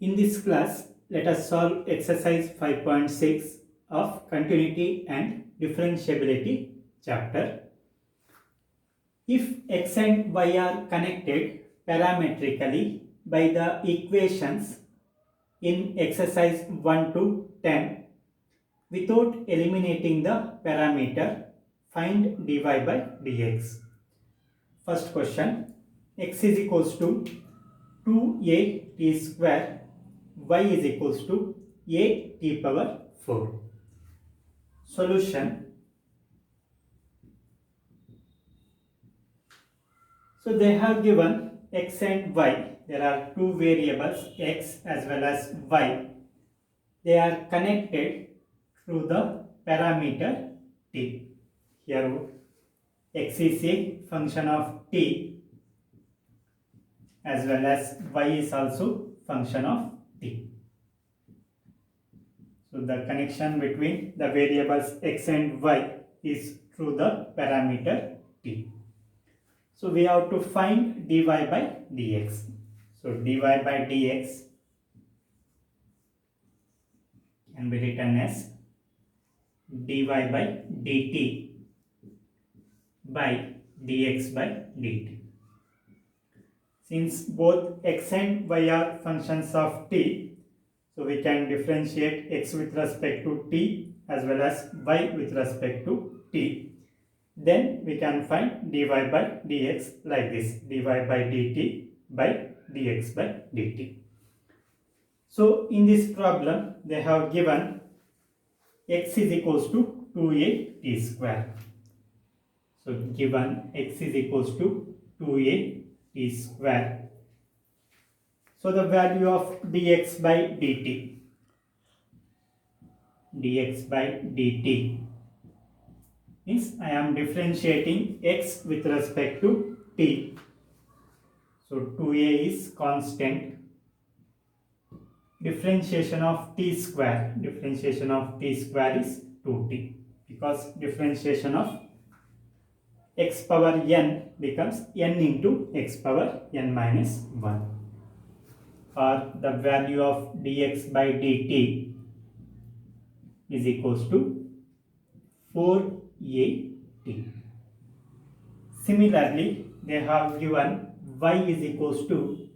In this class, let us solve exercise 5.6 of Continuity and Differentiability chapter. If x and y are connected parametrically by the equations in exercise 1 to 10, without eliminating the parameter, find dy by dx. First question, x is equals to 2a t square, y is equals to a t power 4. Solution. So they have given x and y. There are two variables x as well as y. They are connected through the parameter t. Here x is a function of t as well as y is also function of t. So the connection between the variables x and y is through the parameter t. So we have to find dy by dx. So dy by dx can be written as dy by dt by dx by dt. Since both x and y are functions of t, so we can differentiate x with respect to t as well as y with respect to t. Then we can find dy by dx like this, dy by dt by dx by dt. So in this problem, they have given x is equals to 2a t square. So given x is equals to 2a t square. So the value of dx by dt, dx by dt means I am differentiating x with respect to t. So 2a is constant. Differentiation of t square, differentiation of t square is 2t, because differentiation of x power n becomes n into x power n minus 1, or the value of dx by dt is equals to 4at. Similarly, they have given y is equals to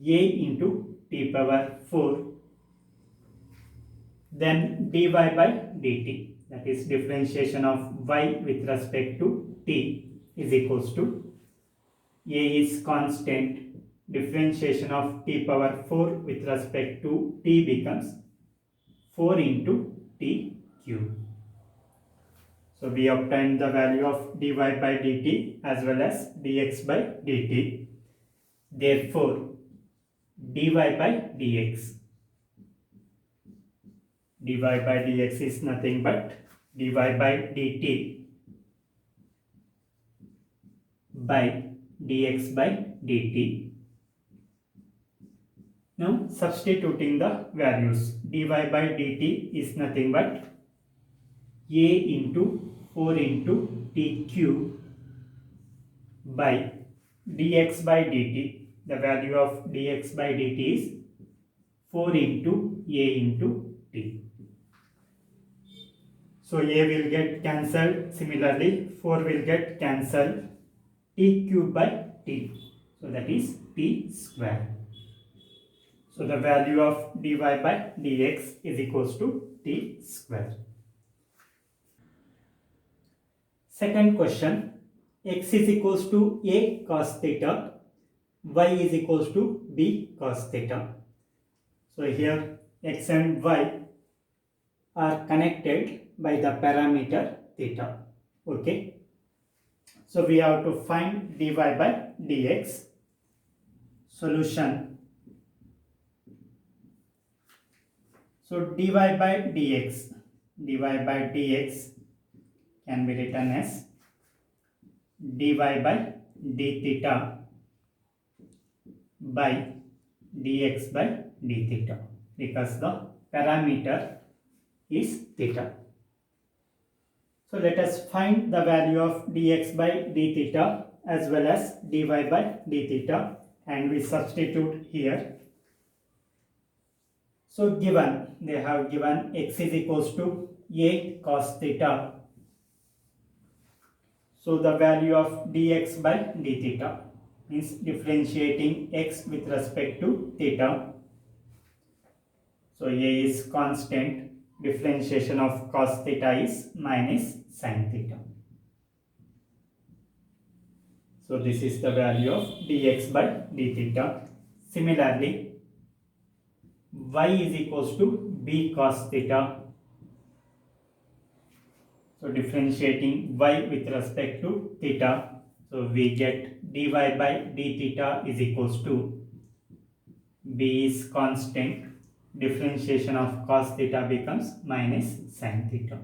a into t power 4, then dy by dt, that is differentiation of y with respect to t is equals to a is constant, differentiation of t power 4 with respect to t becomes 4 into t cube. So we obtained the value of dy by dt as well as dx by dt. Therefore, dy by dx, dy by dx is nothing but dy by dt by dx by dt. Now substituting the values, dy by dt is nothing but a into 4 into t cube by dx by dt. The value of dx by dt is 4 into a into t. So a will get cancelled. Similarly, 4 will get cancelled. T cube by t. So that is t square. So the value of dy by dx is equals to t square. Second question, x is equals to a cos theta, y is equals to b cos theta. So here x and y are connected by the parameter theta. Okay. So we have to find dy by dx. Solution. So dy by dx, dy by dx can be written as dy by d theta by dx by d theta, because the parameter is theta. So let us find the value of dx by d theta as well as dy by d theta, and we substitute here So given, they have given x is equals to 8 cos theta. So the value of dx by d theta means differentiating x with respect to theta. So a is constant, differentiation of cos theta is minus sin theta. So this is the value of dx by d theta. Similarly, y is equals to b cos theta. So differentiating y with respect to theta, so we get dy by d theta is equals to b is constant, differentiation of cos theta becomes minus sin theta.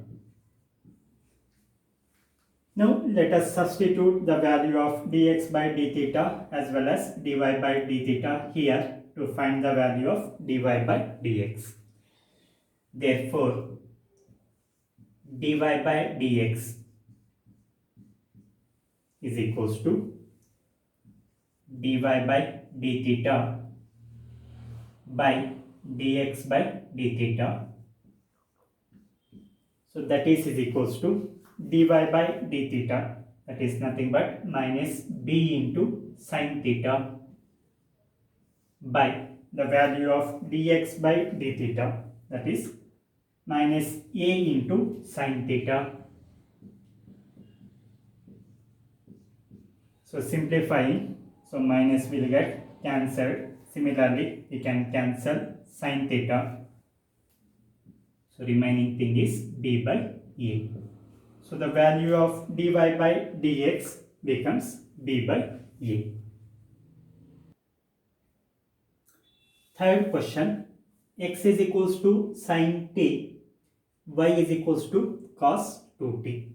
Now let us substitute the value of dx by d theta as well as dy by d theta here to find the value of dy by dx. Therefore, dy by dx is equals to dy by d theta by dx by d theta. So that is equals to dy by d theta, that is nothing but minus b into sin theta by the value of dx by d theta, that is minus a into sin theta. So simplifying, so minus will get cancelled. Similarly, we can cancel sin theta. So remaining thing is b by a. So the value of dy by dx becomes b by a. Third question, x is equals to sin t, y is equals to cos 2t.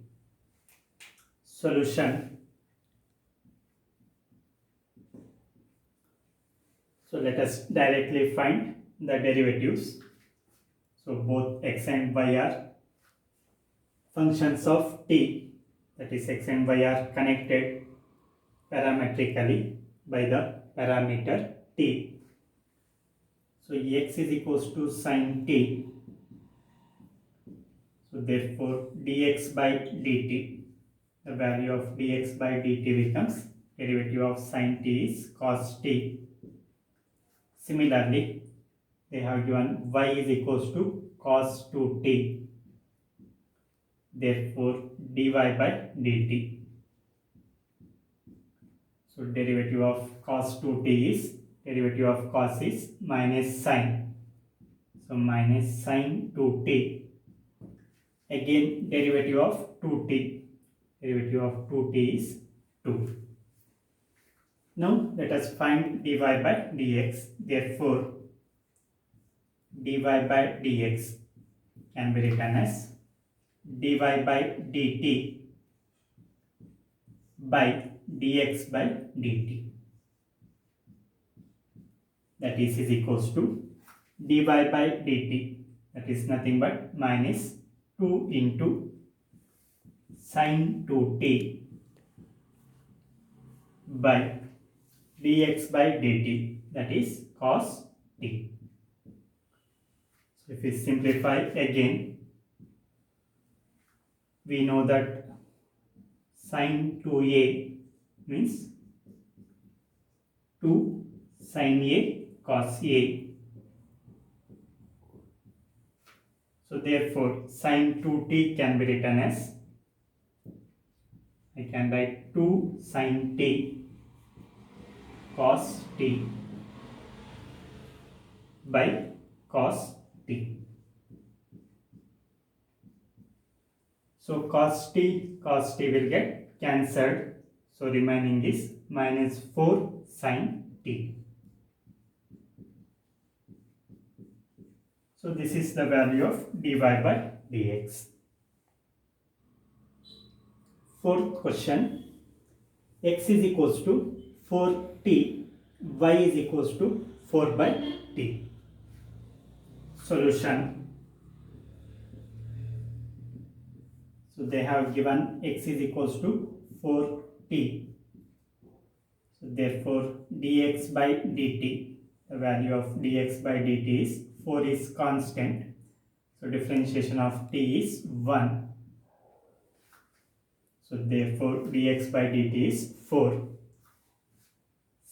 Solution. So let us directly find the derivatives. So both x and y are functions of t, that is x and y are connected parametrically by the parameter t. So x is equals to sin t. So therefore dx by dt, the value of dx by dt becomes derivative of sin t is cos t. Similarly, they have given y is equals to cos 2t. Therefore dy by dt. So derivative of cos 2t is, derivative of cos is minus sin. So minus sin 2t. Again derivative of 2t. Derivative of 2t is 2. Now let us find dy by dx. Therefore dy by dx can be written as dy by dt by dx by dt, that is equals to dy by dt, that is nothing but minus 2 into sin 2t by dx by dt, that is cos t. So if we simplify again, we know that sin 2a means 2 sin a cos a. So therefore sin 2t can be written as, I can write 2 sin t cos t by cos t. So cos t will get cancelled. So remaining is minus 4 sin t. So this is the value of dy by dx. Fourth question, x is equals to 4t, y is equals to 4 by t. Solution. So they have given x is equals to 4t. So therefore dx by dt, the value of dx by dt is 4 is constant. So differentiation of t is 1. So therefore dx by dt is 4.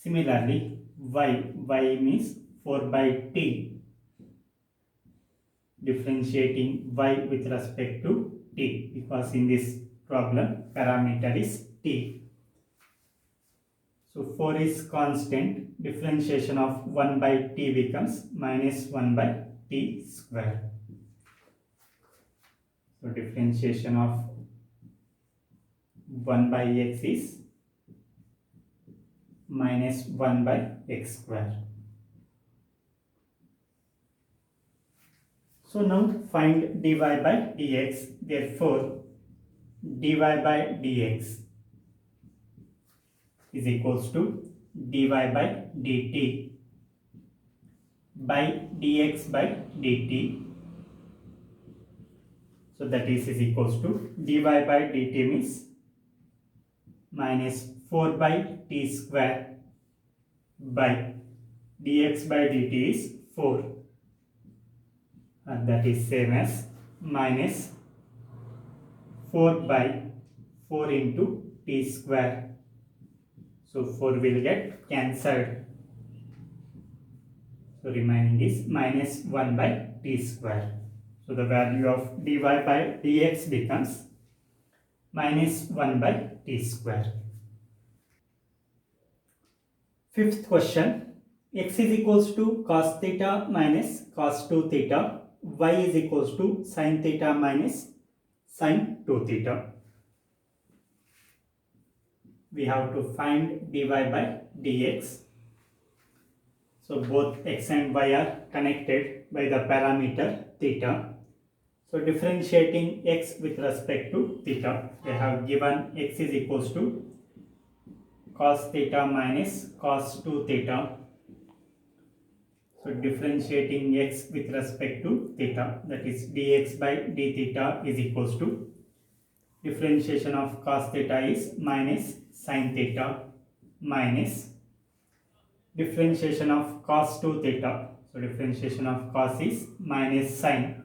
Similarly, y means 4 by t. Differentiating y with respect to t, because in this problem parameter is t. So 4 is constant. Differentiation of 1 by t becomes minus 1 by t square. So differentiation of 1 by x is minus 1 by x square. So now find dy by dx. Therefore dy by dx is equals to dy by dt by dx by dt. So that is equals to dy by dt means minus 4 by t square by dx by dt is 4, and that is same as minus 4 by 4 into t square. So 4 will get cancelled. So remaining is minus 1 by t square. So the value of dy by dx becomes minus 1 by t square. Fifth question. X is equals to cos theta minus cos 2 theta. Y is equals to sin theta minus sin 2 theta. We have to find dy by dx. So both x and y are connected by the parameter theta. So differentiating x with respect to theta, they have given x is equals to cos theta minus cos 2 theta. So differentiating x with respect to theta, that is dx by d theta is equals to differentiation of cos theta is minus sin theta minus differentiation of cos 2 theta. So differentiation of cos is minus sin.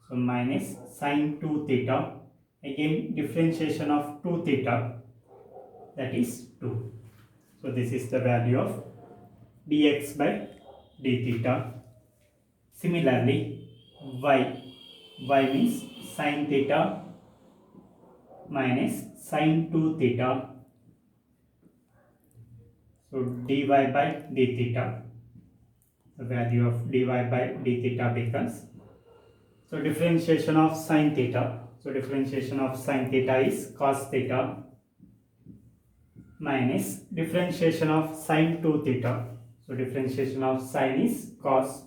So minus sin 2 theta. Again differentiation of 2 theta, that is 2. So this is the value of dx by d theta. Similarly, y means sin theta minus sin 2 theta. So dy by d theta, the value of dy by d theta becomes, so differentiation of sin theta. So differentiation of sin theta is cos theta minus differentiation of sin 2 theta. So differentiation of sin is cos.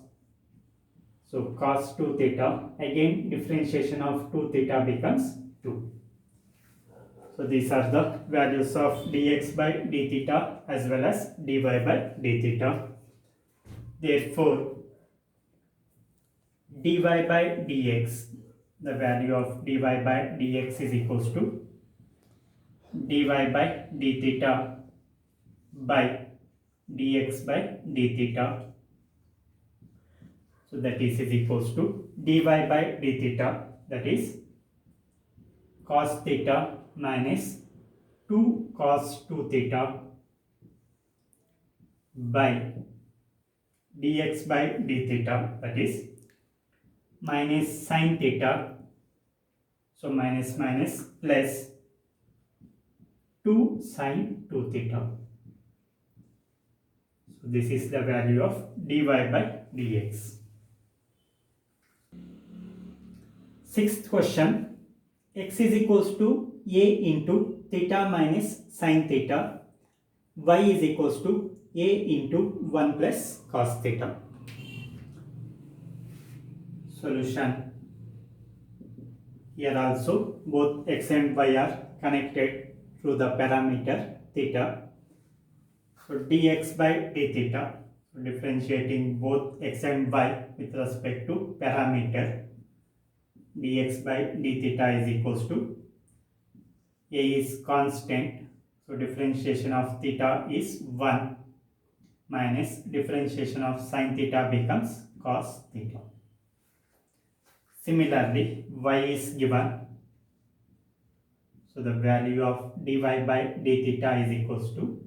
So cos 2 theta. Again differentiation of 2 theta becomes 2. So these are the values of dx by d theta as well as dy by d theta. Therefore, dy by dx, the value of dy by dx is equals to dy by d theta by dx by d theta. So that is equals to dy by d theta, that is cos theta minus 2 cos 2 theta by dx by d theta, that is minus sin theta. So minus minus plus 2 sin 2 theta. So this is the value of dy by dx. Sixth question. X is equals to a into theta minus sin theta. Y is equals to a into 1 plus cos theta. Solution. Here also both x and y are connected through the parameter theta. So dx by d theta. So differentiating both x and y with respect to parameter, dx by d theta is equals to a is constant. So differentiation of theta is 1. minus differentiation of sin theta becomes cos theta. Similarly, y is given. So the value of dy by d theta is equals to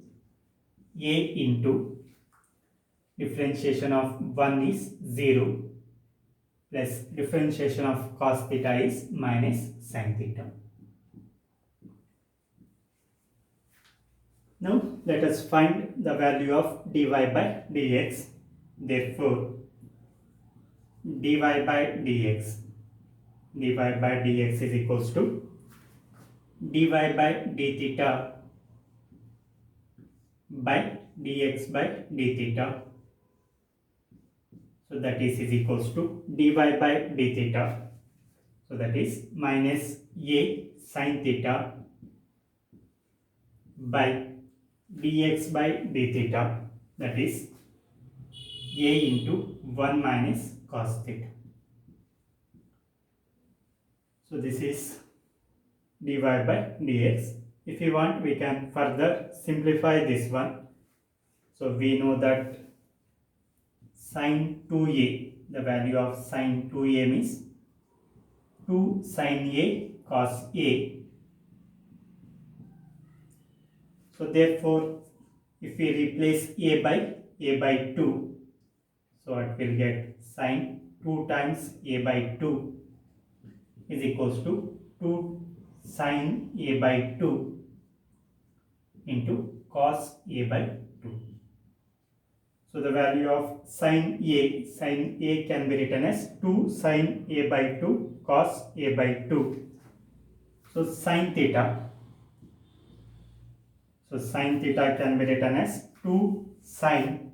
a into differentiation of 1 is 0 plus differentiation of cos theta is minus sin theta. Now let us find the value of dy by dx. Therefore, dy by dx is equals to dy by d theta by dx by d theta. So that is equals to dy by d theta. So that is minus a sin theta by dx by d theta, that is a into 1 minus cos theta. So this is dy by dx. If you want, we can further simplify this one. So we know that sin 2a, the value of sin 2a means 2 sin a cos a. So therefore, if we replace a by 2, so it will get sin 2 times a by 2 is equals to 2 sin a by 2 into cos a by 2. So the value of sin a can be written as 2 sin a by 2 cos a by 2. So sin theta can be written as 2 sin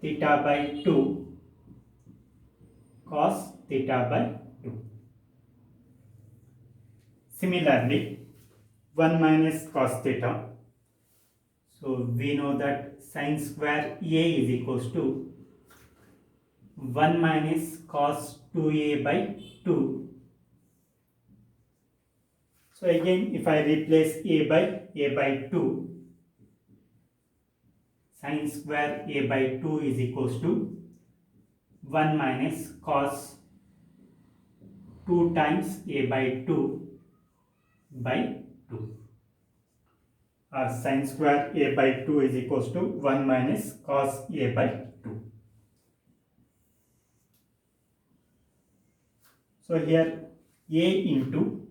theta by 2 cos theta by 2. Similarly, 1 minus cos theta. So we know that sin square a is equals to 1 minus cos 2a by 2. So again, if I replace a by 2, sin square a by 2 is equals to 1 minus cos 2 times a by 2 by 2. Or sin square a by 2 is equals to 1 minus cos a by 2. So here a into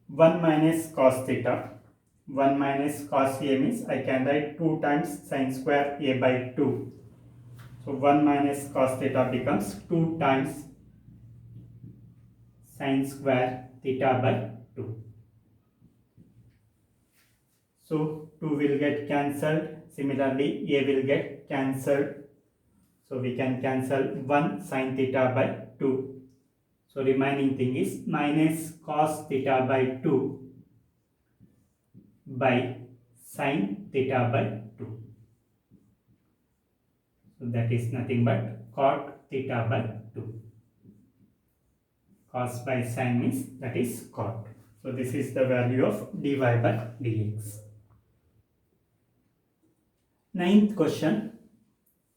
1 minus cos theta. 1 minus cos a means I can write 2 times sin square a by 2. So 1 minus cos theta becomes 2 times sin square theta by 2. So 2 will get cancelled. Similarly, a will get cancelled. So we can cancel 1 sin theta by 2. So remaining thing is minus cos theta by 2 by sin theta by 2. So that is nothing but cot theta by 2. Cos by sin means that is cot. So this is the value of dy by dx. Ninth question.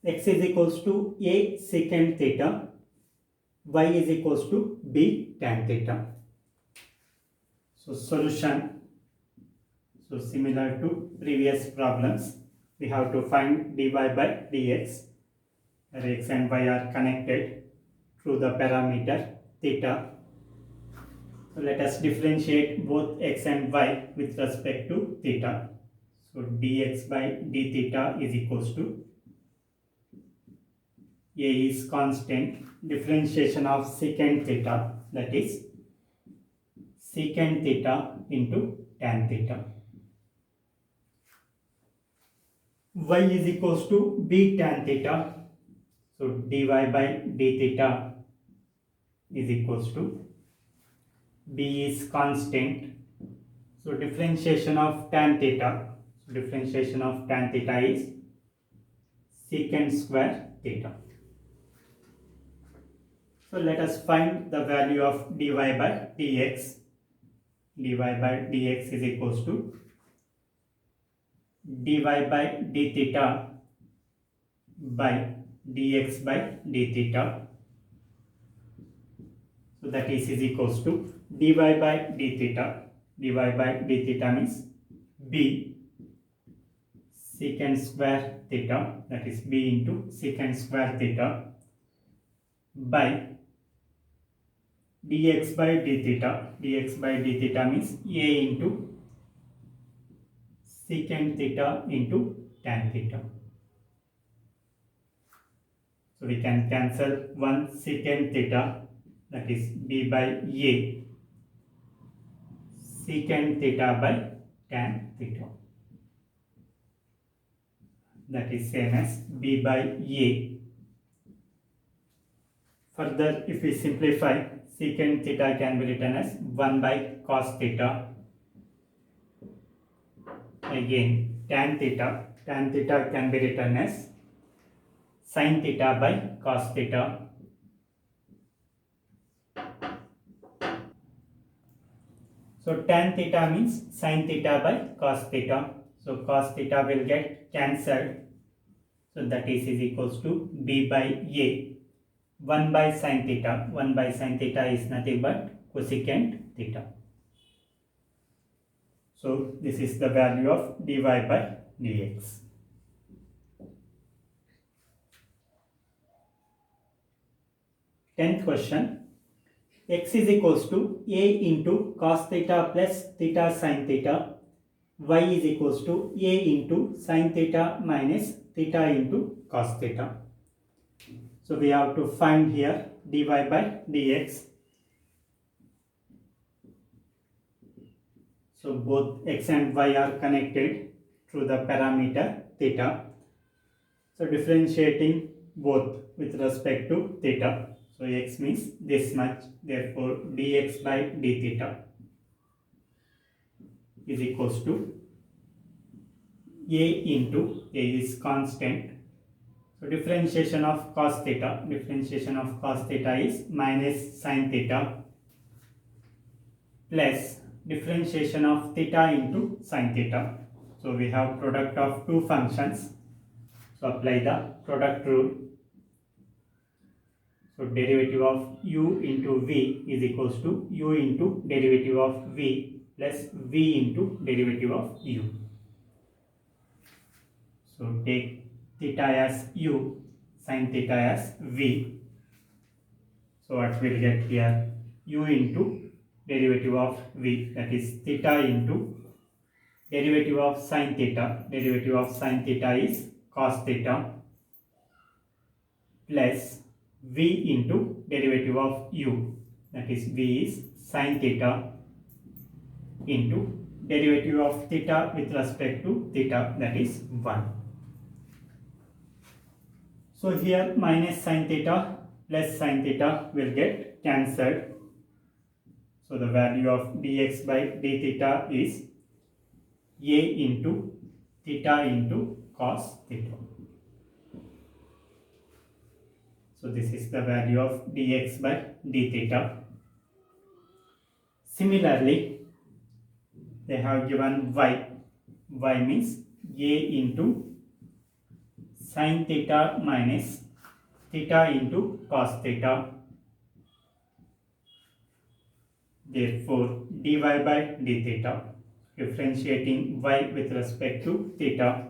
X is equals to a secant theta, y is equals to b tan theta. So solution. So similar to previous problems, we have to find dy by dx, where x and y are connected through the parameter theta. So let us differentiate both x and y with respect to theta. So dx by d theta is equals to a is constant, differentiation of secant theta, that is secant theta into tan theta. Y is equals to b tan theta. So dy by d theta is equals to b is constant. So differentiation of tan theta. So differentiation of tan theta is secant square theta. So let us find the value of dy by dx. Dy by dx is equals to dy by d theta by dx by d theta. So that is equals to dy by d theta. Dy by d theta means b secant square theta, that is b into secant square theta, by dx by d theta. Dx by d theta means a into secant theta into tan theta. So we can cancel 1 secant theta, that is b by a secant theta by tan theta, that is same as b by a. Further, if we simplify, secant theta can be written as 1 by cos theta. Again, tan theta can be written as sin theta by cos theta. So tan theta means sin theta by cos theta. So cos theta will get cancelled. So that is equals to b by a 1 by sin theta. 1 by sin theta is nothing but cosecant theta. So this is the value of dy by dx. Tenth question. X is equals to a into cos theta plus theta sin theta. Y is equals to a into sin theta minus theta into cos theta. So we have to find here dy by dx. So both x and y are connected through the parameter theta. So differentiating both with respect to theta. So x means this much, therefore dx by d theta is equals to a into a is constant. So differentiation of cos theta is minus sin theta plus differentiation of theta into sin theta. So we have product of two functions. So apply the product rule. So derivative of u into v is equals to u into derivative of v plus v into derivative of u. So take theta as u, sin theta as v. So what we'll get here, u into derivative of v, that is theta into derivative of sin theta. Derivative of sin theta is cos theta plus v into derivative of u, that is v is sin theta into derivative of theta with respect to theta, that is 1. So here minus sin theta plus sin theta will get cancelled. So the value of dx by d theta is a into theta into cos theta. So this is the value of dx by d theta. Similarly, they have given y. Y means a into sin theta minus theta into cos theta. Therefore, dy by d theta, differentiating y with respect to theta.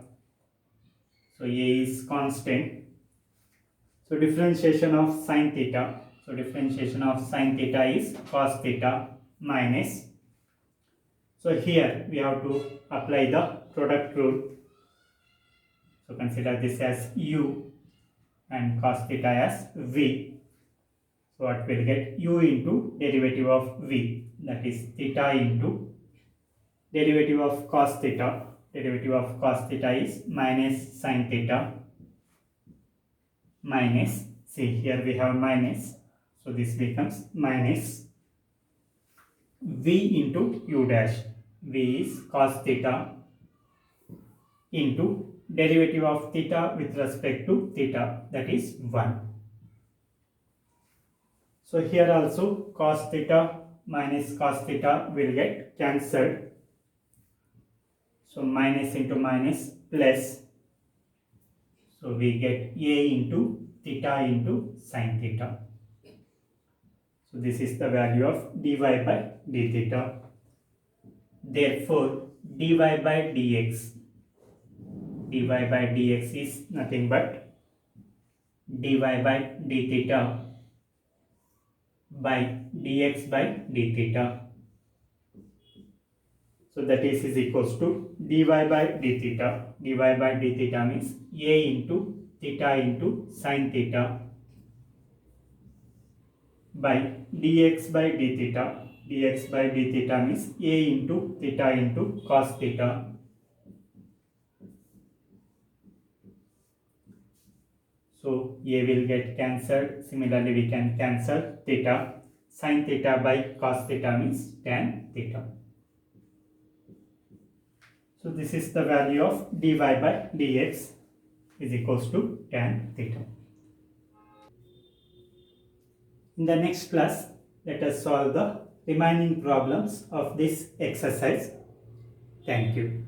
So a is constant. So differentiation of sin theta. So differentiation of sin theta is cos theta minus. So here we have to apply the product rule. So consider this as u and cos theta as v. So what we'll get, u into derivative of v, that is theta into derivative of cos theta. Derivative of cos theta is minus sin theta minus, see here we have minus, so this becomes minus v into u dash. V is cos theta into derivative of theta with respect to theta, that is 1. So here also cos theta minus cos theta will get cancelled. So minus into minus plus. So we get a into theta into sine theta. So this is the value of dy by d theta. Therefore, dy by dx is nothing but dy by d theta by dx by d theta. So that is equals to dy by d theta. Dy by d theta means a into theta into sine theta by dx by d theta. Dx by d theta means a into theta into cos theta. So a will get cancelled. Similarly, we can cancel theta. Sin theta by cos theta means tan theta. So this is the value of dy by dx is equals to tan theta. In the next class, let us solve the remaining problems of this exercise. Thank you.